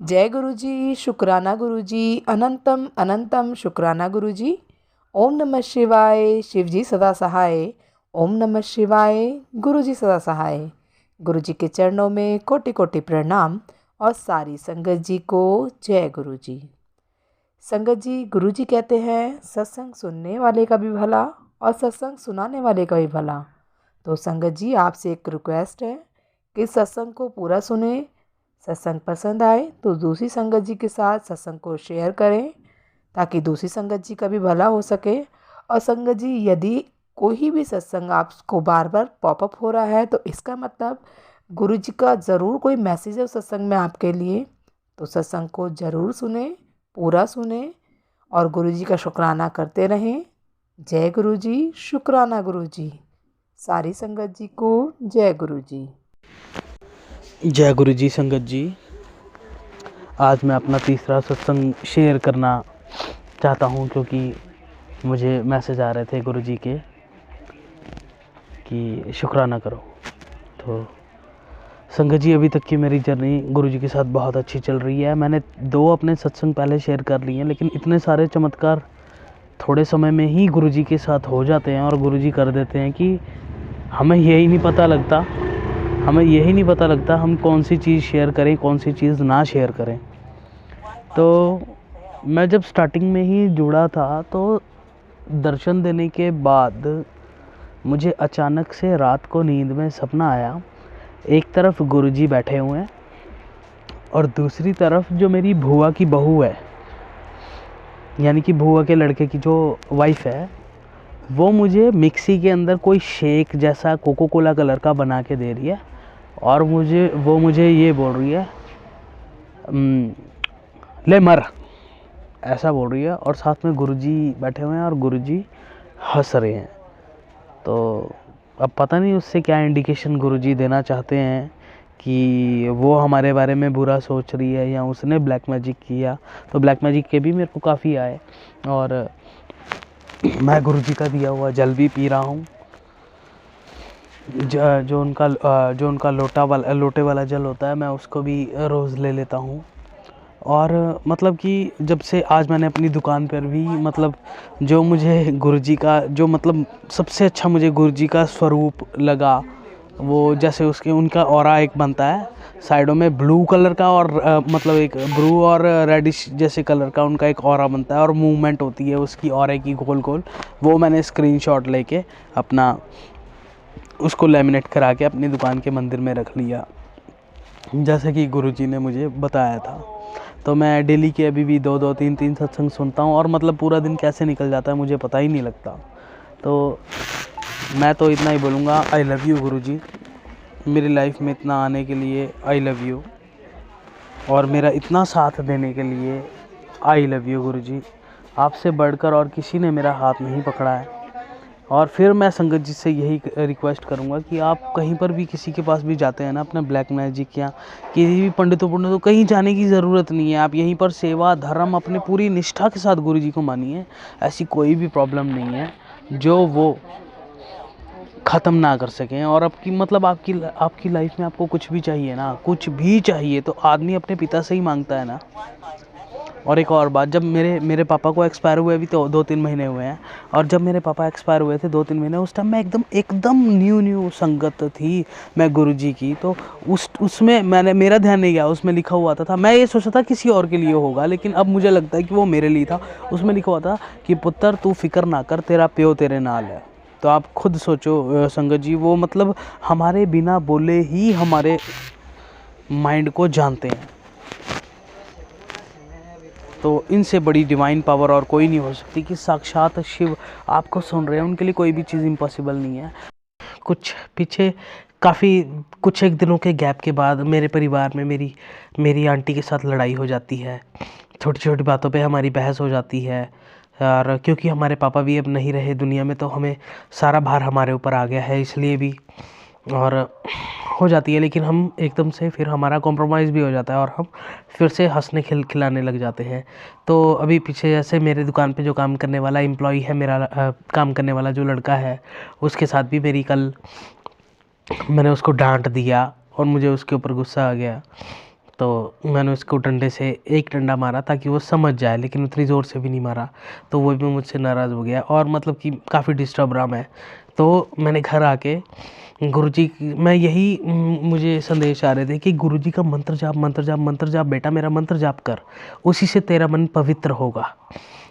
जय गुरु जी, शुक्राना गुरु जी, अनंतम अनंतम शुक्राना गुरु जी। ओम नमः शिवाय, शिव जी सदा सहाय। ओम नमः शिवाय, गुरु जी सदा सहाय। गुरु जी के चरणों में कोटि कोटि प्रणाम और सारी संगत जी को जय गुरु जी। संगत जी, गुरु जी कहते हैं सत्संग सुनने वाले का भी भला और सत्संग सुनाने वाले का भी भला। तो संगत जी, आपसे एक रिक्वेस्ट है कि सत्संग को पूरा सुने। सत्संग पसंद आए तो दूसरी संगत जी के साथ सत्संग को शेयर करें ताकि दूसरी संगत जी का भी भला हो सके। और संगत जी, यदि कोई भी सत्संग आपको बार बार पॉपअप हो रहा है तो इसका मतलब गुरु जी का ज़रूर कोई मैसेज है उस सत्संग में आपके लिए। तो सत्संग को ज़रूर सुने, पूरा सुने और गुरु जी का शुक्राना करते रहें। जय गुरु जी, शुक्राना गुरु जी। सारी संगत जी को जय गुरु जी। जय गुरु जी। संगत जी, आज मैं अपना तीसरा सत्संग शेयर करना चाहता हूँ क्योंकि मुझे मैसेज आ रहे थे गुरु जी के कि शुक्राना करो। तो संगत जी, अभी तक की मेरी जर्नी गुरु जी के साथ बहुत अच्छी चल रही है। मैंने 2 अपने सत्संग पहले शेयर कर लिए हैं, लेकिन इतने सारे चमत्कार थोड़े समय में ही गुरु जी के साथ हो जाते हैं और गुरु जी कर देते हैं कि हमें यही नहीं पता लगता हम कौन सी चीज़ शेयर करें, कौन सी चीज़ ना शेयर करें। तो मैं जब स्टार्टिंग में ही जुड़ा था तो दर्शन देने के बाद मुझे अचानक से रात को नींद में सपना आया। एक तरफ गुरुजी बैठे हुए हैं और दूसरी तरफ जो मेरी भूआ की बहू है, यानी कि भूआ के लड़के की जो वाइफ है, वो मुझे मिक्सी के अंदर कोई शेक जैसा कोको कोला कलर का बना के दे रही है और मुझे ये बोल रही है ले मर, ऐसा बोल रही है। और साथ में गुरुजी बैठे हुए हैं और गुरुजी हंस रहे हैं। तो अब पता नहीं उससे क्या इंडिकेशन गुरुजी देना चाहते हैं कि वो हमारे बारे में बुरा सोच रही है या उसने ब्लैक मैजिक किया। तो ब्लैक मैजिक के भी मेरे को काफ़ी आए और मैं गुरुजी का दिया हुआ जल भी पी रहा हूँ। जो उनका लोटे वाला जल होता है, मैं उसको भी रोज़ ले लेता हूँ। और मतलब कि जब से आज मैंने अपनी दुकान पर भी जो मुझे गुरुजी का सबसे अच्छा मुझे गुरुजी का स्वरूप लगा, वो जैसे उनका ऑरा एक बनता है साइडों में ब्लू कलर का और एक ब्लू और रेडिश जैसे कलर का उनका एक ऑरा बनता है और मूवमेंट होती है उसकी ऑरे की गोल गोल। वो मैंने स्क्रीनशॉट लेके अपना उसको लैमिनेट करा के अपनी दुकान के मंदिर में रख लिया, जैसे कि गुरुजी ने मुझे बताया था। तो मैं डेली के अभी भी 2-2 3-3 सत्संग सुनता हूँ और पूरा दिन कैसे निकल जाता है मुझे पता ही नहीं लगता। तो मैं तो इतना ही बोलूँगा, आई लव यू गुरुजी। मेरी लाइफ में इतना आने के लिए आई लव यू और मेरा इतना साथ देने के लिए आई लव यू गुरुजी। आपसे बढ़कर और किसी ने मेरा हाथ नहीं पकड़ा है। और फिर मैं संगत जी से यही रिक्वेस्ट करूँगा कि आप कहीं पर भी किसी के पास भी जाते हैं ना, अपना ब्लैक मैजिक या किसी भी पंडितों कहीं जाने की ज़रूरत नहीं है। आप यहीं पर सेवा धर्म अपने पूरी निष्ठा के साथ गुरु जी को मानिए। ऐसी कोई भी प्रॉब्लम नहीं है जो वो ख़त्म ना कर सकें। और आपकी लाइफ में आपको कुछ भी चाहिए ना, कुछ भी चाहिए तो आदमी अपने पिता से ही मांगता है ना। और एक और बात, जब मेरे पापा को एक्सपायर हुए अभी तो 2-3 महीने हुए हैं, और जब मेरे पापा एक्सपायर हुए थे 2-3 महीने, उस टाइम मैं एकदम न्यू संगत थी मैं गुरुजी की। तो उसमें मेरा ध्यान नहीं गया, उसमें लिखा हुआ था मैं ये सोचा था किसी और के लिए होगा, लेकिन अब मुझे लगता है कि वो मेरे लिए था। उसमें लिखा हुआ था कि पुत्र तू फिक्र ना कर, तेरा प्यो तेरे नाल है। तो आप खुद सोचो संगत जी, वो हमारे बिना बोले ही हमारे माइंड को जानते हैं। तो इनसे बड़ी डिवाइन पावर और कोई नहीं हो सकती कि साक्षात शिव आपको सुन रहे हैं। उनके लिए कोई भी चीज़ इम्पॉसिबल नहीं है। कुछ एक दिनों के गैप के बाद मेरे परिवार में मेरी आंटी के साथ लड़ाई हो जाती है। छोटी छोटी बातों पे हमारी बहस हो जाती है। और क्योंकि हमारे पापा भी अब नहीं रहे दुनिया में, तो हमें सारा भार हमारे ऊपर आ गया है, इसलिए भी और हो जाती है। लेकिन हम एकदम से फिर हमारा कॉम्प्रोमाइज़ भी हो जाता है और हम फिर से हंसने खिलाने लग जाते हैं। तो अभी पीछे जैसे मेरे दुकान पे जो काम करने वाला एम्प्लॉय है, मेरा काम करने वाला जो लड़का है, उसके साथ भी मैंने उसको डांट दिया और मुझे उसके ऊपर गुस्सा आ गया। तो मैंने उसको डंडे से एक डंडा मारा ताकि वो समझ जाए, लेकिन उतनी ज़ोर से भी नहीं मारा, तो वो भी मुझसे नाराज़ हो गया और मतलब कि काफ़ी डिस्टर्ब रहा मैं। तो मैंने घर आके गुरुजी मैं यही मुझे संदेश आ रहे थे कि गुरुजी का मंत्र जाप, मंत्र जाप, मंत्र जाप, बेटा मेरा मंत्र जाप कर, उसी से तेरा मन पवित्र होगा,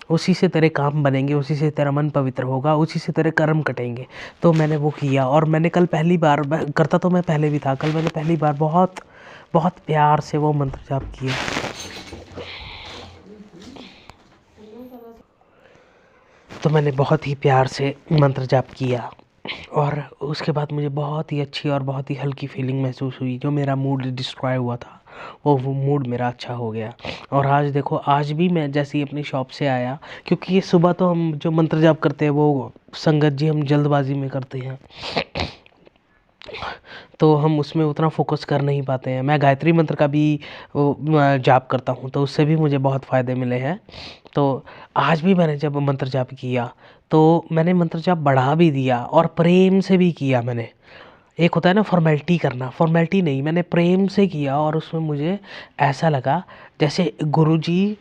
उसी से तेरे काम बनेंगे, उसी से तेरा मन पवित्र होगा, उसी से तेरे कर्म कटेंगे। तो मैंने वो किया और मैंने कल पहली बार, करता तो मैं पहले भी था, कल मैंने पहली बार बहुत बहुत प्यार से वो मंत्र जाप किया। तो मैंने बहुत ही प्यार से मंत्र जाप किया और उसके बाद मुझे बहुत ही अच्छी और बहुत ही हल्की फीलिंग महसूस हुई। जो मेरा मूड डिस्ट्रॉय हुआ था वो मूड मेरा अच्छा हो गया। और आज देखो, आज भी मैं जैसे ही अपनी शॉप से आया, क्योंकि ये सुबह तो हम जो मंत्र जाप करते हैं वो संगत जी हम जल्दबाजी में करते हैं, तो हम उसमें उतना फोकस कर नहीं पाते हैं। मैं गायत्री मंत्र का भी जाप करता हूँ, तो उससे भी मुझे बहुत फ़ायदे मिले हैं। तो आज भी मैंने जब मंत्र जाप किया तो मैंने मंत्र जाप बढ़ा भी दिया और प्रेम से भी किया मैंने। एक होता है ना फॉर्मेलिटी करना, फॉर्मेलिटी नहीं, मैंने प्रेम से किया और उसमें मुझे ऐसा लगा जैसे गुरुजी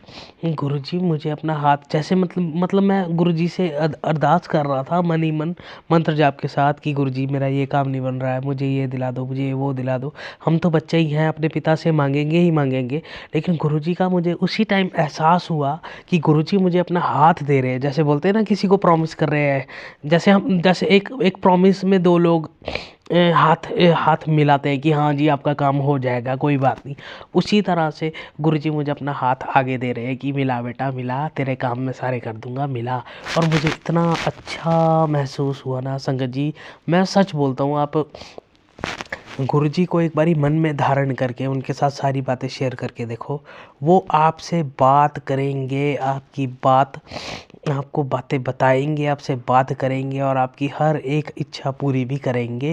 मुझे अपना हाथ, जैसे मतलब मैं गुरुजी से अरदास कर रहा था मन ही मन मंत्र जाप के साथ कि गुरुजी मेरा ये काम नहीं बन रहा है, मुझे ये दिला दो, मुझे वो दिला दो। हम तो बच्चे ही हैं, अपने पिता से मांगेंगे ही मांगेंगे, लेकिन गुरुजी का मुझे उसी टाइम एहसास हुआ कि गुरुजी मुझे अपना हाथ दे रहे हैं। जैसे बोलते हैं ना किसी को प्रॉमिस कर रहे हैं, जैसे एक प्रॉमिस में दो लोग हाथ मिलाते हैं कि हाँ जी आपका काम हो जाएगा, कोई बात नहीं। उसी तरह से गुरुजी मुझे अपना हाथ आगे दे रहे हैं कि मिला बेटा मिला, तेरे काम मैं सारे कर दूंगा, मिला। और मुझे इतना अच्छा महसूस हुआ ना संगत जी, मैं सच बोलता हूँ, आप गुरुजी को एक बारी मन में धारण करके उनके साथ सारी बातें शेयर करके देखो, वो आपसे बात करेंगे, आपकी बात, आपको बातें बताएंगे, आपसे बात करेंगे और आपकी हर एक इच्छा पूरी भी करेंगे,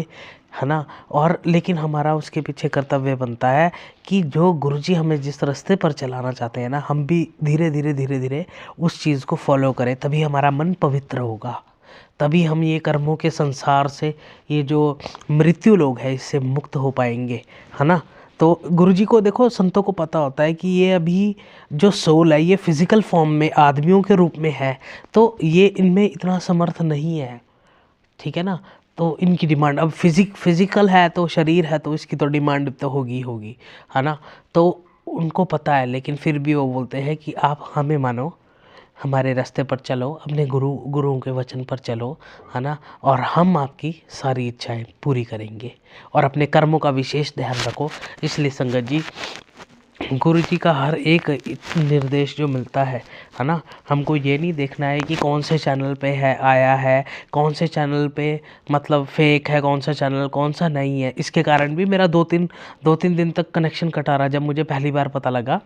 है ना। और लेकिन हमारा उसके पीछे कर्तव्य बनता है कि जो गुरुजी हमें जिस रास्ते पर चलाना चाहते हैं ना, हम भी धीरे धीरे उस चीज़ को फॉलो करें, तभी हमारा मन पवित्र होगा, तभी हम ये कर्मों के संसार से, ये जो मृत्यु लोग है, इससे मुक्त हो पाएंगे, है ना। तो गुरुजी को देखो, संतों को पता होता है कि ये अभी जो सोल है ये फिजिकल फॉर्म में आदमियों के रूप में है, तो ये इनमें इतना समर्थ नहीं है, ठीक है ना। तो इनकी डिमांड अब फिजिकल है, तो शरीर है, तो इसकी तो डिमांड तो होगी होगी, है ना। तो उनको पता है, लेकिन फिर भी वो बोलते हैं कि आप हमें मानो, हमारे रास्ते पर चलो, अपने गुरुओं के वचन पर चलो, है ना, और हम आपकी सारी इच्छाएं पूरी करेंगे और अपने कर्मों का विशेष ध्यान रखो। इसलिए संगत जी, गुरुजी का हर एक निर्देश जो मिलता है ना, हमको ये नहीं देखना है कि कौन से चैनल पे है आया है, कौन से चैनल पे मतलब फेक है, कौन सा चैनल कौन सा नहीं है। इसके कारण भी मेरा दो तीन दिन तक कनेक्शन कटा रहा, जब मुझे पहली बार पता लगा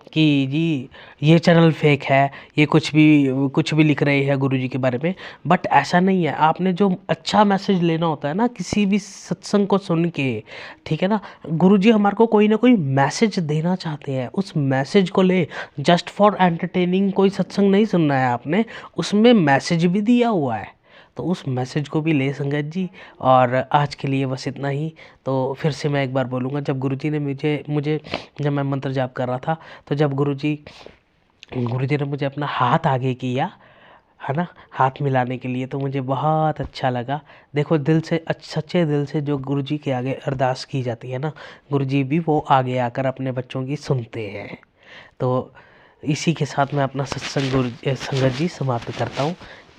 कि जी ये चैनल फेक है, ये कुछ भी लिख रहे हैं गुरुजी के बारे में। बट ऐसा नहीं है, आपने जो अच्छा मैसेज लेना होता है ना किसी भी सत्संग को सुन के, ठीक है ना, गुरुजी हमारे को कोई ना कोई मैसेज देना चाहते हैं, उस मैसेज को ले। जस्ट फॉर एंटरटेनिंग कोई सत्संग नहीं सुनना है आपने, उसमें मैसेज भी दिया हुआ है, तो उस मैसेज को भी ले संगत जी। और आज के लिए बस इतना ही। तो फिर से मैं एक बार बोलूँगा, जब गुरुजी ने मुझे जब मैं मंत्र जाप कर रहा था, तो जब गुरुजी ने मुझे अपना हाथ आगे किया, है ना, हाथ मिलाने के लिए, तो मुझे बहुत अच्छा लगा। देखो दिल से, सच्चे दिल से जो गुरुजी के आगे अरदास की जाती है ना, गुरुजी भी वो आगे आकर अपने बच्चों की सुनते हैं। तो इसी के साथ मैं अपना सत्संग संगत जी समाप्त करता हूँ।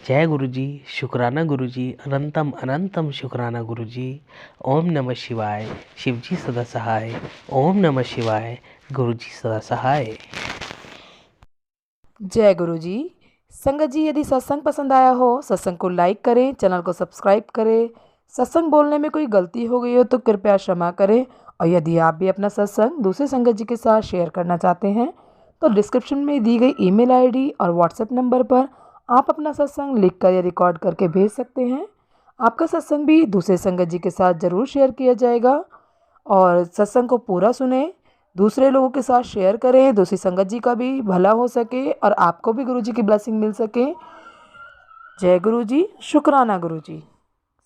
जय गुरुजी, शुक्राना गुरुजी, अनंतम अनंतम शुक्राना गुरुजी। ओम नमः शिवाय, शिवजी सदा सहाय। ओम नमः शिवाय, गुरुजी सदा सहाय। जय गुरु जी। संगत जी, यदि सत्संग पसंद आया हो, सत्संग को लाइक करें, चैनल को सब्सक्राइब करें। सत्संग बोलने में कोई गलती हो गई हो तो कृपया क्षमा करें। और यदि आप भी अपना सत्संग दूसरे संगत जी के साथ शेयर करना चाहते हैं तो डिस्क्रिप्शन में दी गई ईमेल आईडी और व्हाट्सएप नंबर पर आप अपना सत्संग लिखकर या रिकॉर्ड करके भेज सकते हैं। आपका सत्संग भी दूसरे संगत जी के साथ ज़रूर शेयर किया जाएगा। और सत्संग को पूरा सुने, दूसरे लोगों के साथ शेयर करें, दूसरी संगत जी का भी भला हो सके और आपको भी गुरु जी की ब्लेसिंग मिल सके। जय गुरु जी, शुक्राना गुरु जी।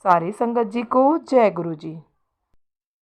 सारी संगत जी को जय गुरु जी।